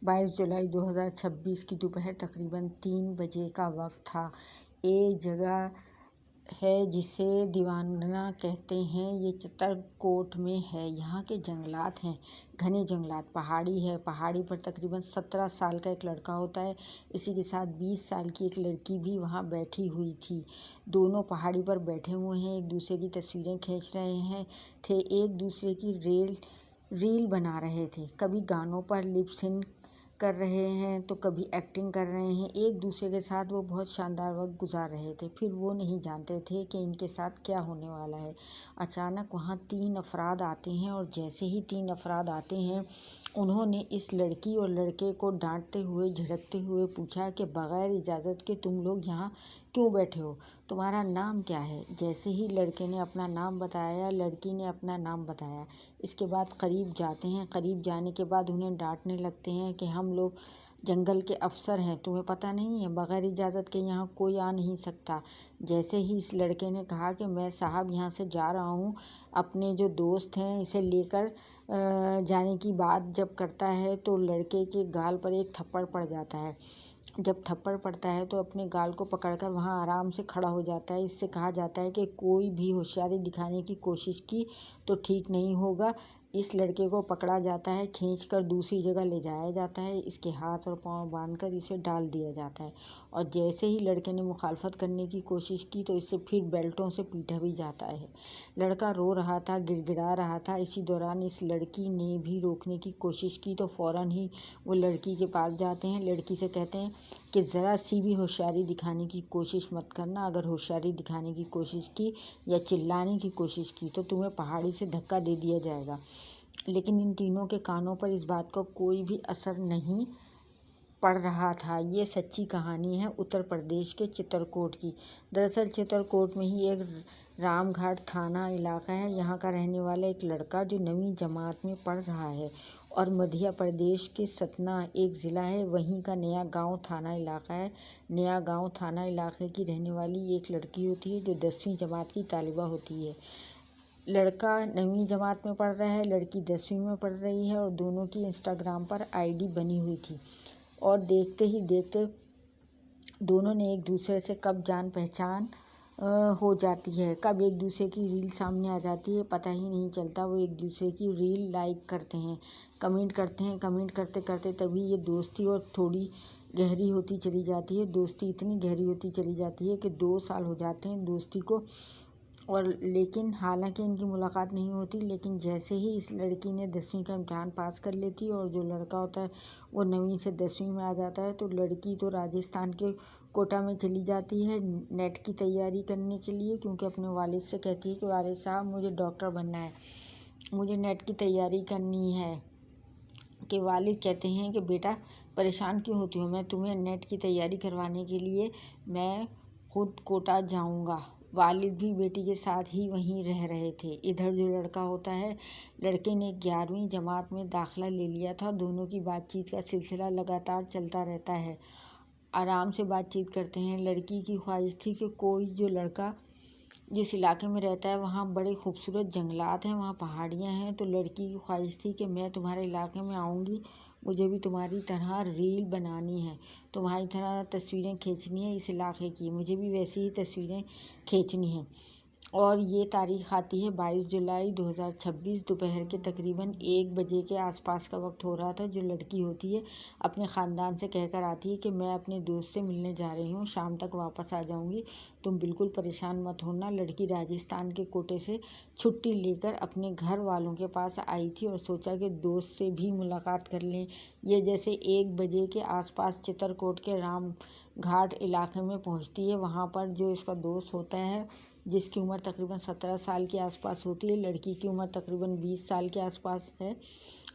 22 जुलाई 2026 की दोपहर तकरीबन 3 बजे का वक्त था। एक जगह है जिसे दीवानगना कहते हैं, ये चित्रकूट में है। यहाँ के जंगलात हैं, घने जंगलात, पहाड़ी है। पहाड़ी पर तकरीबन 17 साल का एक लड़का होता है। इसी के साथ 20 साल की एक लड़की भी वहाँ बैठी हुई थी। दोनों पहाड़ी पर बैठे हुए हैं, एक दूसरे की तस्वीरें खींच रहे थे, एक दूसरे की रील बना रहे थे। कभी गानों पर लिप सिंक कर रहे हैं तो कभी एक्टिंग कर रहे हैं। एक दूसरे के साथ वो बहुत शानदार वक्त गुजार रहे थे। फिर वो नहीं जानते थे कि इनके साथ क्या होने वाला है। अचानक वहाँ 3 अफराद आते हैं और जैसे ही 3 अफराद आते हैं, उन्होंने इस लड़की और लड़के को डांटते हुए, झिड़कते हुए पूछा कि बग़ैर इजाज़त के तुम लोग यहाँ क्यों बैठे हो? तुम्हारा नाम क्या है? जैसे ही लड़के ने अपना नाम बताया, लड़की ने अपना नाम बताया। इसके बाद करीब जाते हैं। करीब जाने के बाद उन्हें डांटने लगते हैं कि हम लोग जंगल के अफसर हैं, तुम्हें पता नहीं है, बग़ैर इजाज़त के यहाँ कोई आ नहीं सकता। जैसे ही इस लड़के ने कहा कि मैं साहब यहाँ से जा रहा हूँ, अपने जो दोस्त हैं इसे लेकर जाने की बात जब करता है तो लड़के के गाल पर एक थप्पड़ पड़ जाता है। जब थप्पड़ पड़ता है तो अपने गाल को पकड़कर वहाँ आराम से खड़ा हो जाता है। इससे कहा जाता है कि कोई भी होशियारी दिखाने की कोशिश की तो ठीक नहीं होगा। इस लड़के को पकड़ा जाता है, खींचकर दूसरी जगह ले जाया जाता है, इसके हाथ और पाँव बांधकर इसे डाल दिया जाता है। और जैसे ही लड़के ने मुखालफत करने की कोशिश की तो इसे फिर बेल्टों से पीटा भी जाता है। लड़का रो रहा था, गिड़गिड़ा रहा था। इसी दौरान इस लड़की ने भी रोकने की कोशिश की तो फ़ौरन ही वो लड़की के पास जाते हैं। लड़की से कहते हैं कि ज़रा सी भी होशियारी दिखाने की कोशिश मत करना। अगर होशियारी दिखाने की कोशिश की या चिल्लाने की कोशिश की तो तुम्हें पहाड़ी से धक्का दे दिया जाएगा। लेकिन इन तीनों के कानों पर इस बात का कोई भी असर नहीं पड़ रहा था। ये सच्ची कहानी है उत्तर प्रदेश के चित्रकूट की। दरअसल चित्रकूट में ही एक रामघाट थाना इलाका है। यहाँ का रहने वाला एक लड़का जो 9वीं जमात में पढ़ रहा है और मध्य प्रदेश के सतना एक ज़िला है, वहीं का नया गांव थाना इलाका है। नया गांव थाना इलाके की रहने वाली एक लड़की होती है जो 10वीं जमात की तालिबा होती है। लड़का 9वीं जमात में पढ़ रहा है, लड़की 10वीं में पढ़ रही है और दोनों की इंस्टाग्राम पर आईडी बनी हुई थी। और देखते ही देखते दोनों ने एक दूसरे से कब जान पहचान हो जाती है, कब एक दूसरे की रील सामने आ जाती है, पता ही नहीं चलता। वो एक दूसरे की रील लाइक करते हैं, कमेंट करते हैं। कमेंट करते करते तभी ये दोस्ती और थोड़ी गहरी होती चली जाती है। दोस्ती इतनी गहरी होती चली जाती है कि 2 साल हो जाते हैं दोस्ती को। और लेकिन हालांकि इनकी मुलाकात नहीं होती, लेकिन जैसे ही इस लड़की ने 10वीं का इम्तहान पास कर लेती है और जो लड़का होता है वो 9वीं से 10वीं में आ जाता है, तो लड़की तो राजस्थान के कोटा में चली जाती है नेट की तैयारी करने के लिए, क्योंकि अपने वालिद से कहती है कि वालिद साहब मुझे डॉक्टर बनना है, मुझे नेट की तैयारी करनी है। कि वालिद कहते हैं कि बेटा परेशान क्यों होती हो, मैं तुम्हें नेट की तैयारी करवाने के लिए मैं खुद कोटा जाऊंगा। वालिद भी बेटी के साथ ही वहीं रह रहे थे। इधर जो लड़का होता है, लड़के ने 11वीं जमात में दाखिला ले लिया था। दोनों की बातचीत का सिलसिला लगातार चलता रहता है, आराम से बातचीत करते हैं। लड़की की ख्वाहिश थी कि कोई जो लड़का जिस इलाके में रहता है वहाँ बड़े खूबसूरत जंगलात हैं, वहाँ पहाड़ियाँ हैं, तो लड़की की ख्वाहिश थी कि मैं तुम्हारे इलाके में आऊँगी, मुझे भी तुम्हारी तरह रील बनानी है, तुम्हारी तरह तस्वीरें खींचनी है इस इलाके की, मुझे भी वैसी ही तस्वीरें खींचनी है। और ये तारीख़ आती है 22 जुलाई 2026 दोपहर के तकरीबन 1 बजे के आसपास का वक्त हो रहा था। जो लड़की होती है अपने ख़ानदान से कहकर आती है कि मैं अपने दोस्त से मिलने जा रही हूँ, शाम तक वापस आ जाऊँगी, तुम बिल्कुल परेशान मत होना। लड़की राजस्थान के कोटे से छुट्टी लेकर अपने घर वालों के पास आई थी और सोचा कि दोस्त से भी मुलाकात कर लें। ये जैसे 1 बजे के आसपास चित्रकूट के राम घाट इलाके में पहुंचती है। वहां पर जो इसका दोस्त होता है, जिसकी उम्र तकरीबन 17 साल के आसपास होती है, लड़की की उम्र तकरीबन 20 साल के आसपास है।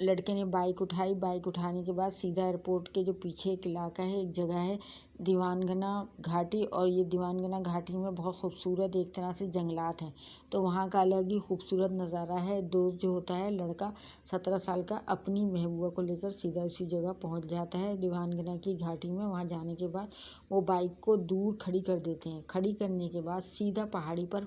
लड़के ने बाइक उठाई। बाइक उठाने के बाद सीधा एयरपोर्ट के जो पीछे एक इलाका है, एक जगह है दीवानगना घाटी, और ये दीवानगना घाटी में बहुत खूबसूरत एक तरह से जंगलात हैं, तो वहाँ का अलग ही खूबसूरत नज़ारा है। दोस्त जो होता है लड़का 17 साल का, अपनी महबूबा को लेकर सीधा इसी जगह पहुँच जाता है दीवानगना की घाटी में। वहाँ जाने के बाद वो बाइक को दूर खड़ी कर देते हैं। खड़ी करने के बाद सीधा पहाड़ी पर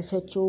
SHO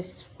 SP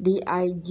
DIG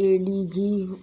ADG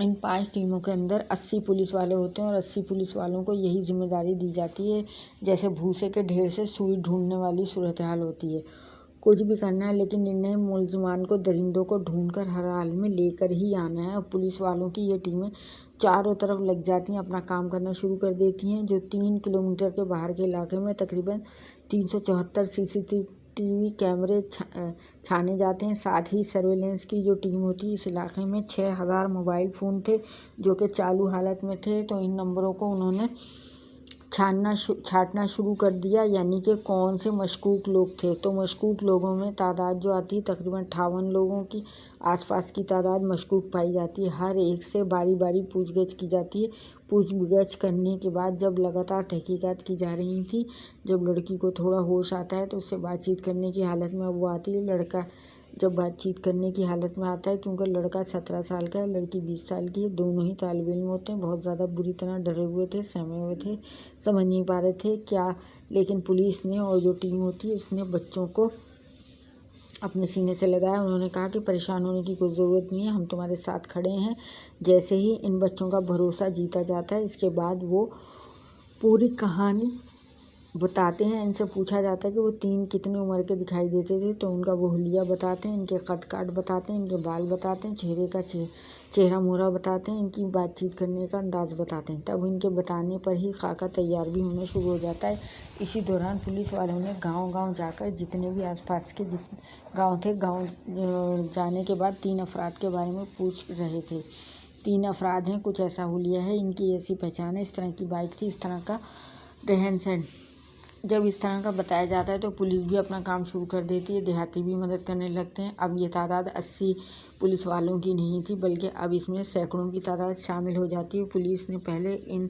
इन 5 टीमों के अंदर 80 पुलिस वाले होते हैं और 80 पुलिस वालों को यही जिम्मेदारी दी जाती है, जैसे भूसे के ढेर से सुई ढूंढने वाली सूरत हाल होती है। कुछ भी करना है लेकिन इन्हें मुलजिमान को, दरिंदों को ढूंढकर हर हाल में लेकर ही आना है। और पुलिस वालों की ये टीमें चारों तरफ लग जाती हैं, अपना काम करना शुरू कर देती हैं। जो 3 किलोमीटर के बाहर के इलाके में तकरीबन 374 CCTV कैमरे छाने जाते हैं। साथ ही सर्वेलेंस की जो टीम होती है, इस इलाके में 6000 मोबाइल फ़ोन थे जो कि चालू हालत में थे। तो इन नंबरों को उन्होंने छांटना शुरू कर दिया, यानी कि कौन से मशकूक लोग थे। तो मशकूक लोगों में तादाद जो आती है तकरीबन 58 लोगों की आसपास की तादाद मशकूक पाई जाती है। हर एक से बारी बारी पूछगछ की जाती है। पूछगछ करने के बाद जब लगातार तहकीकात की जा रही थी, जब लड़की को थोड़ा होश आता है तो उससे बातचीत करने की हालत में वो आती है। लड़का जब बातचीत करने की हालत में आता है, क्योंकि लड़का 17 साल का है, लड़की 20 साल की है, दोनों ही तालिब इल्म होते हैं। बहुत ज़्यादा बुरी तरह डरे हुए थे, सहमे हुए थे, समझ नहीं पा रहे थे क्या। लेकिन पुलिस ने और जो टीम होती है इसने बच्चों को अपने सीने से लगाया। उन्होंने कहा कि परेशान होने की कोई ज़रूरत नहीं है, हम तुम्हारे साथ खड़े हैं। जैसे ही इन बच्चों का भरोसा जीता जाता है, इसके बाद वो पूरी कहानी बताते हैं। इनसे पूछा जाता है कि वो 3 कितनी उम्र के दिखाई देते थे, तो उनका वो हुलिया बताते हैं, इनके कद काट बताते हैं, इनके बाल बताते हैं, चेहरे का चेहरा मोहरा बताते हैं, इनकी बातचीत करने का अंदाज़ बताते हैं। तब इनके बताने पर ही खाका तैयार भी होना शुरू हो जाता है। इसी दौरान पुलिस वालों ने गांव-गांव जाकर जितने भी आसपास के गांव थे, गांव जाने के बाद 3 अफराद के बारे में पूछ रहे थे। 3 अफराद हैं, कुछ ऐसा हुलिया है, इनकी ऐसी पहचान है, इस तरह की बाइक थी, इस तरह का रहन सहन। जब इस तरह का बताया जाता है तो पुलिस भी अपना काम शुरू कर देती है, देहाती भी मदद करने लगते हैं। अब ये तादाद 80 पुलिस वालों की नहीं थी, बल्कि अब इसमें सैकड़ों की तादाद शामिल हो जाती है। पुलिस ने पहले इन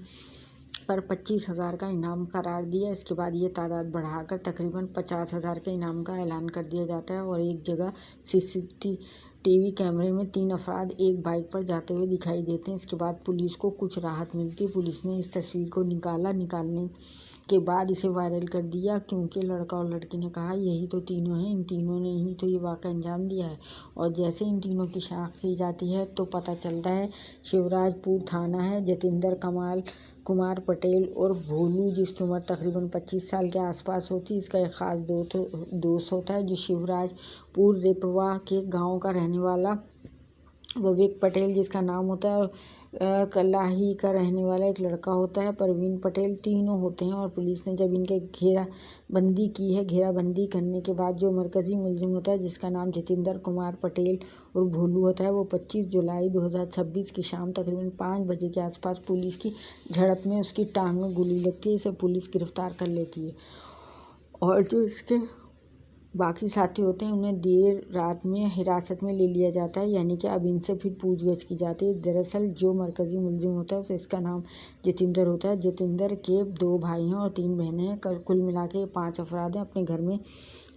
पर 25,000 का इनाम करार दिया। इसके बाद ये तादाद बढ़ाकर तकरीबन 50,000 के इनाम का ऐलान कर दिया जाता है। और एक जगह CCTV कैमरे में 3 अफराद एक बाइक पर जाते हुए दिखाई देते हैं। इसके बाद पुलिस को कुछ राहत मिलती है। पुलिस ने इस तस्वीर को निकालने के बाद इसे वायरल कर दिया, क्योंकि लड़का और लड़की ने कहा यही तो तीनों हैं, इन तीनों ने ही तो ये वाक़या अंजाम दिया है। और जैसे इन तीनों की शनाख्त की जाती है तो पता चलता है शिवराजपुर थाना है। जतिंदर कुमार पटेल और भोलू, जिसकी उम्र तकरीबन 25 साल के आसपास होती है, इसका एक ख़ास दोस्त होता है जो शिवराजपुर रिपवा के गाँव का रहने वाला विवेक पटेल, जिसका नाम होता है, कलाही का रहने वाला एक लड़का होता है परवीन पटेल। तीनों होते हैं। और पुलिस ने जब इनके घेराबंदी की है, घेराबंदी करने के बाद जो मरकज़ी मुलजिम होता है, जिसका नाम जतिंदर कुमार पटेल और भोलू होता है, वो 25 जुलाई 2026 की शाम तकरीबन 5 बजे के आसपास पुलिस की झड़प में उसकी टांग में गोली लगती है। इसे पुलिस गिरफ्तार कर लेती है। और जो इसके बाकी साथी होते हैं उन्हें देर रात में हिरासत में ले लिया जाता है, यानी कि अब इनसे फिर पूछगछ की जाती है। दरअसल जो मरकज़ी मुलजिम होता है इसका नाम जतिंदर होता है। जतिंदर के 2 भाई हैं और 3 बहनें हैं। कुल मिला के 5 अफराद हैं। अपने घर में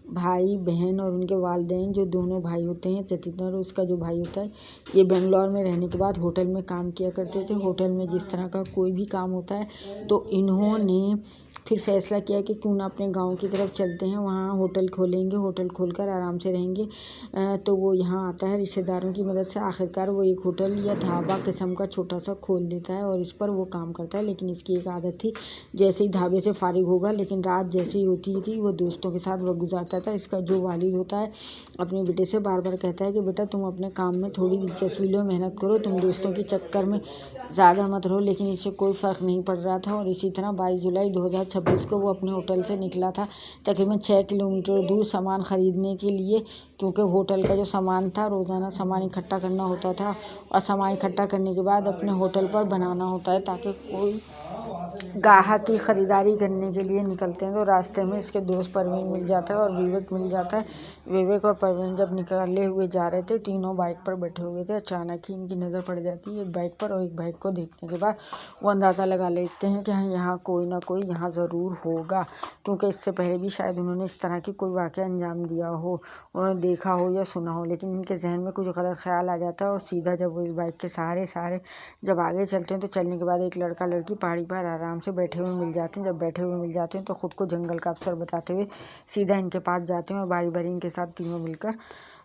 भाई बहन और उनके वालिदैन, जो दोनों भाई होते हैं, जतिंदर और उसका जो भाई होता है, ये बेंगलोर में रहने के बाद होटल में काम किया करते थे। होटल में जिस तरह का कोई भी काम होता है तो इन्होंने फिर फैसला किया कि क्यों ना अपने गांव की तरफ चलते हैं, वहाँ होटल खोलेंगे, होटल खोलकर आराम से रहेंगे। तो वो यहाँ आता है रिश्तेदारों की मदद से। आखिरकार वो एक होटल या ढाबा किस्म का छोटा सा खोल देता है और इस पर वो काम करता है। लेकिन इसकी एक आदत थी, जैसे ही ढाबे से फारिग होगा, लेकिन रात जैसे ही होती थी वो दोस्तों के साथ वक्त गुजारता था। इसका जो वालिद होता है अपने बेटे से बार बार कहता है कि बेटा तुम अपने काम में थोड़ी दिलचस्पी लो, मेहनत करो, तुम दोस्तों के चक्कर में ज़्यादा मत रहो। लेकिन इससे कोई फ़र्क नहीं पड़ रहा था। और इसी तरह 22 जुलाई 2026 को वो अपने होटल से निकला था तकरीबन 6 किलोमीटर दूर सामान ख़रीदने के लिए, क्योंकि होटल का जो सामान था, रोज़ाना सामान इकट्ठा करना होता था और सामान इकट्ठा करने के बाद अपने होटल पर बनाना होता है ताकि कोई गाहक की ख़रीदारी करने के लिए निकलते हैं। तो रास्ते में इसके दोस्त परवीन मिल जाता है और विवेक मिल जाता है। विवेक और परवीन जब निकले हुए जा रहे थे, तीनों बाइक पर बैठे हुए थे, अचानक ही इनकी नज़र पड़ जाती है एक बाइक पर। और एक बाइक को देखने के बाद वो अंदाज़ा लगा लेते हैं कि हाँ, यहाँ कोई ना कोई यहाँ ज़रूर होगा, क्योंकि इससे पहले भी शायद उन्होंने इस तरह की कोई वाक़या अंजाम दिया हो, उन्होंने देखा हो या सुना हो। लेकिन इनके जहन में कुछ गलत ख्याल आ जाता है और सीधा जब वो इस बाइक के सहारे जब आगे चलते हैं तो चलने के बाद एक लड़का लड़की पहाड़ी पर आराम से बैठे हुए मिल जाते हैं। जब बैठे हुए मिल जाते हैं तो ख़ुद को जंगल का अफसर बताते हुए सीधा इनके पास जाते हैं और बारी बारी इनके साथ तीनों मिलकर